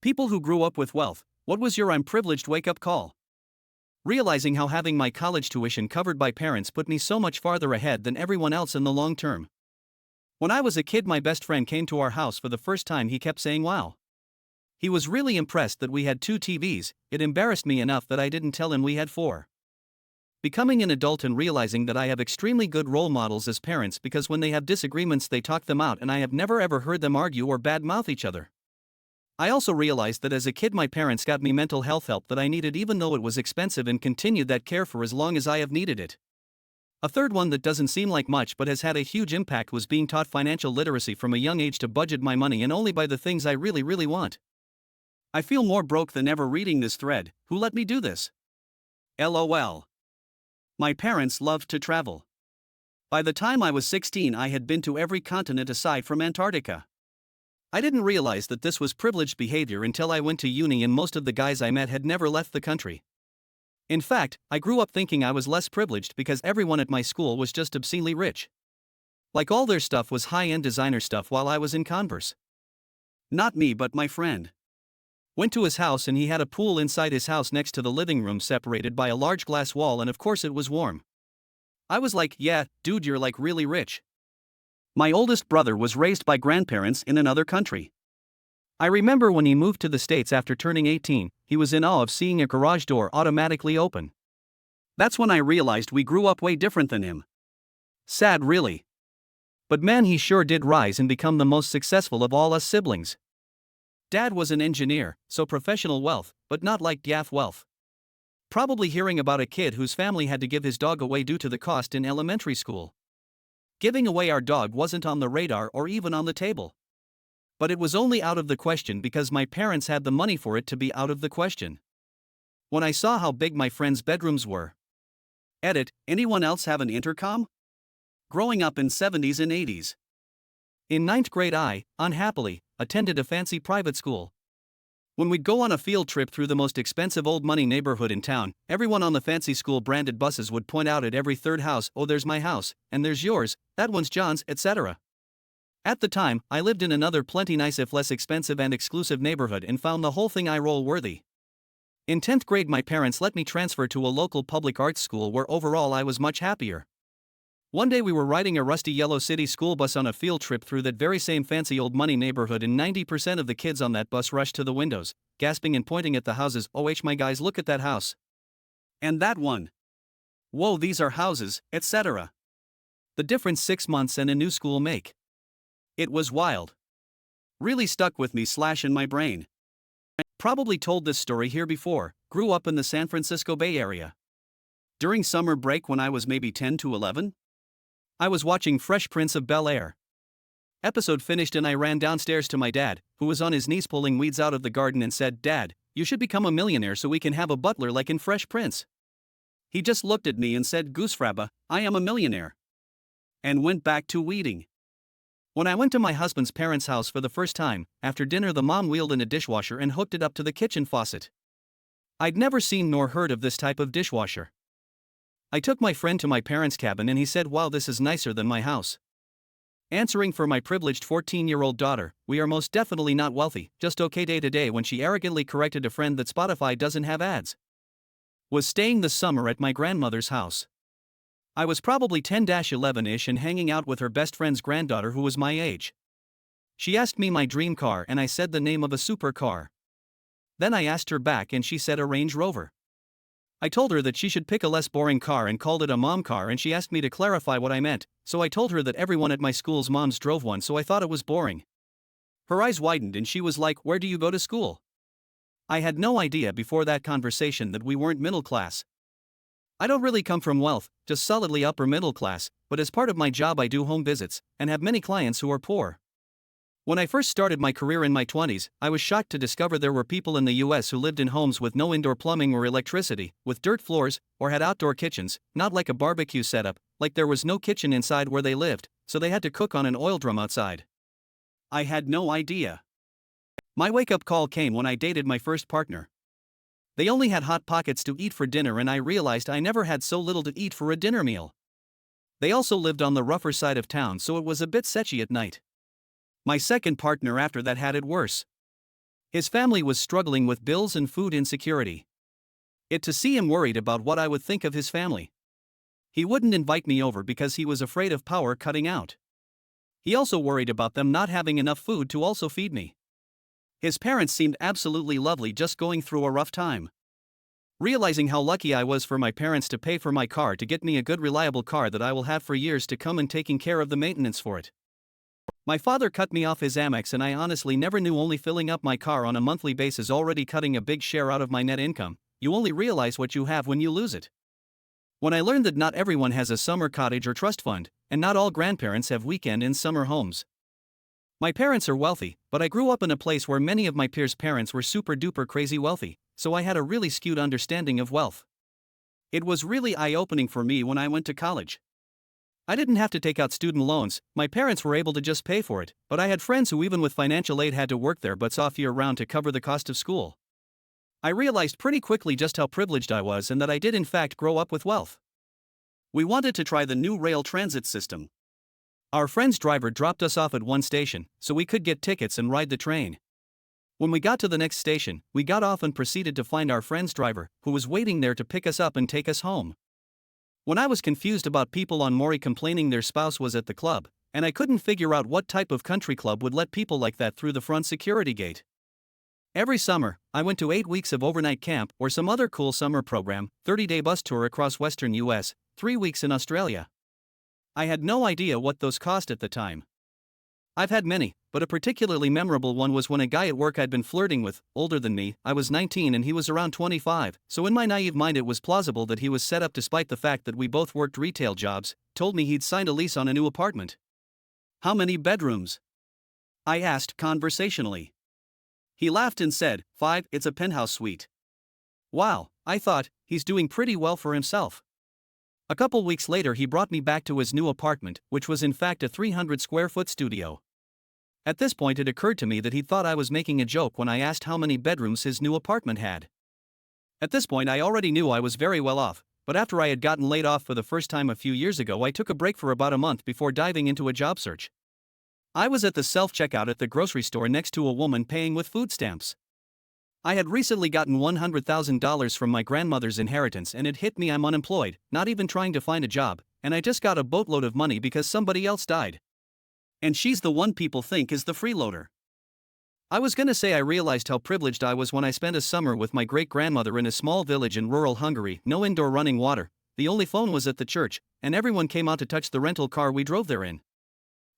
People who grew up with wealth, what was your I'm privileged wake-up call? Realizing how having my college tuition covered by parents put me so much farther ahead than everyone else in the long term. When I was a kid, my best friend came to our house for the first time. He kept saying, "Wow." He was really impressed that we had 2 TVs, it embarrassed me enough that I didn't tell him we had 4. Becoming an adult and realizing that I have extremely good role models as parents because when they have disagreements they talk them out and I have never ever heard them argue or badmouth each other. I also realized that as a kid my parents got me mental health help that I needed even though it was expensive and continued that care for as long as I have needed it. A third one that doesn't seem like much but has had a huge impact was being taught financial literacy from a young age to budget my money and only buy the things I really want. I feel more broke than ever reading this thread. Who let me do this? LOL. My parents loved to travel. By the time I was 16 I had been to every continent aside from Antarctica. I didn't realize that this was privileged behavior until I went to uni and most of the guys I met had never left the country. In fact, I grew up thinking I was less privileged because everyone at my school was just obscenely rich. Like all their stuff was high-end designer stuff while I was in Converse. Not me but my friend. Went to his house and he had a pool inside his house next to the living room separated by a large glass wall and of course it was warm. I was like, yeah, dude, you're like really rich. My oldest brother was raised by grandparents in another country. I remember when he moved to the States after turning 18, he was in awe of seeing a garage door automatically open. That's when I realized we grew up way different than him. Sad really. But man, he sure did rise and become the most successful of all us siblings. Dad was an engineer, so professional wealth, but not like Yaff wealth. Probably hearing about a kid whose family had to give his dog away due to the cost in elementary school. Giving away our dog wasn't on the radar or even on the table. But it was only out of the question because my parents had the money for it to be out of the question. When I saw how big my friends' bedrooms were. Edit, anyone else have an intercom? Growing up in 70s and 80s. In 9th grade I, unhappily, attended a fancy private school. When we'd go on a field trip through the most expensive old money neighborhood in town, everyone on the fancy school branded buses would point out at every third house, "Oh, there's my house, and there's yours, that one's John's," etc. At the time, I lived in another plenty nice if less expensive and exclusive neighborhood and found the whole thing eye-roll worthy. In 10th grade my parents let me transfer to a local public arts school where overall I was much happier. One day we were riding a rusty yellow city school bus on a field trip through that very same fancy old money neighborhood and 90% of the kids on that bus rushed to the windows, gasping and pointing at the houses. "Oh my guys, look at that house. And that one. Whoa, these are houses," etc. The difference 6 months and a new school make. It was wild. Really stuck with me / in my brain. Probably told this story here before, grew up in the San Francisco Bay Area. During summer break when I was maybe 10 to 11, I was watching Fresh Prince of Bel-Air. Episode finished and I ran downstairs to my dad, who was on his knees pulling weeds out of the garden and said, "Dad, you should become a millionaire so we can have a butler like in Fresh Prince." He just looked at me and said, "Goosefrabba, I am a millionaire." And went back to weeding. When I went to my husband's parents' house for the first time, after dinner the mom wheeled in a dishwasher and hooked it up to the kitchen faucet. I'd never seen nor heard of this type of dishwasher. I took my friend to my parents' cabin and he said, "Wow, this is nicer than my house." Answering for my privileged 14-year-old daughter, "We are most definitely not wealthy, just okay day to day," when she arrogantly corrected a friend that Spotify doesn't have ads. Was staying the summer at my grandmother's house. I was probably 10-11-ish and hanging out with her best friend's granddaughter who was my age. She asked me my dream car and I said the name of a supercar. Then I asked her back and she said a Range Rover. I told her that she should pick a less boring car and called it a mom car and she asked me to clarify what I meant, so I told her that everyone at my school's moms drove one so I thought it was boring. Her eyes widened and she was like, "Where do you go to school?" I had no idea before that conversation that we weren't middle class. I don't really come from wealth, just solidly upper middle class, but as part of my job I do home visits, and have many clients who are poor. When I first started my career in my 20s, I was shocked to discover there were people in the US who lived in homes with no indoor plumbing or electricity, with dirt floors, or had outdoor kitchens, not like a barbecue setup, like there was no kitchen inside where they lived, so they had to cook on an oil drum outside. I had no idea. My wake-up call came when I dated my first partner. They only had Hot Pockets to eat for dinner and I realized I never had so little to eat for a dinner meal. They also lived on the rougher side of town so it was a bit sketchy at night. My second partner after that had it worse. His family was struggling with bills and food insecurity. It to see him worried about what I would think of his family. He wouldn't invite me over because he was afraid of power cutting out. He also worried about them not having enough food to also feed me. His parents seemed absolutely lovely, just going through a rough time. Realizing how lucky I was for my parents to pay for my car to get me a good reliable car that I will have for years to come and taking care of the maintenance for it. My father cut me off his Amex and I honestly never knew, only filling up my car on a monthly basis already cutting a big share out of my net income. You only realize what you have when you lose it. When I learned that not everyone has a summer cottage or trust fund, and not all grandparents have weekend and summer homes. My parents are wealthy, but I grew up in a place where many of my peers' parents were super duper crazy wealthy, so I had a really skewed understanding of wealth. It was really eye-opening for me when I went to college. I didn't have to take out student loans, my parents were able to just pay for it, but I had friends who even with financial aid had to work their butts off year-round to cover the cost of school. I realized pretty quickly just how privileged I was and that I did in fact grow up with wealth. We wanted to try the new rail transit system. Our friend's driver dropped us off at one station, so we could get tickets and ride the train. When we got to the next station, we got off and proceeded to find our friend's driver, who was waiting there to pick us up and take us home. When I was confused about people on Maury complaining their spouse was at the club, and I couldn't figure out what type of country club would let people like that through the front security gate. Every summer, I went to 8 weeks of overnight camp or some other cool summer program, 30-day bus tour across western US, 3 weeks in Australia. I had no idea what those cost at the time. I've had many, but a particularly memorable one was when a guy at work I'd been flirting with, older than me. I was 19 and he was around 25, so in my naive mind it was plausible that he was set up despite the fact that we both worked retail jobs, told me he'd signed a lease on a new apartment. "How many bedrooms?" I asked conversationally. He laughed and said, 5, it's a penthouse suite. Wow, I thought, he's doing pretty well for himself. A couple weeks later he brought me back to his new apartment, which was in fact a 300-square-foot studio. At this point it occurred to me that he thought I was making a joke when I asked how many bedrooms his new apartment had. At this point I already knew I was very well off, but after I had gotten laid off for the first time a few years ago I took a break for about a month before diving into a job search. I was at the self-checkout at the grocery store next to a woman paying with food stamps. I had recently gotten $100,000 from my grandmother's inheritance and it hit me I'm unemployed, not even trying to find a job, and I just got a boatload of money because somebody else died. And she's the one people think is the freeloader. I was gonna say I realized how privileged I was when I spent a summer with my great-grandmother in a small village in rural Hungary, no indoor running water, the only phone was at the church, and everyone came out to touch the rental car we drove there in.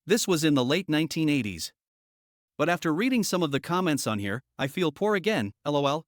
This was in the late 1980s. But after reading some of the comments on here, I feel poor again, lol.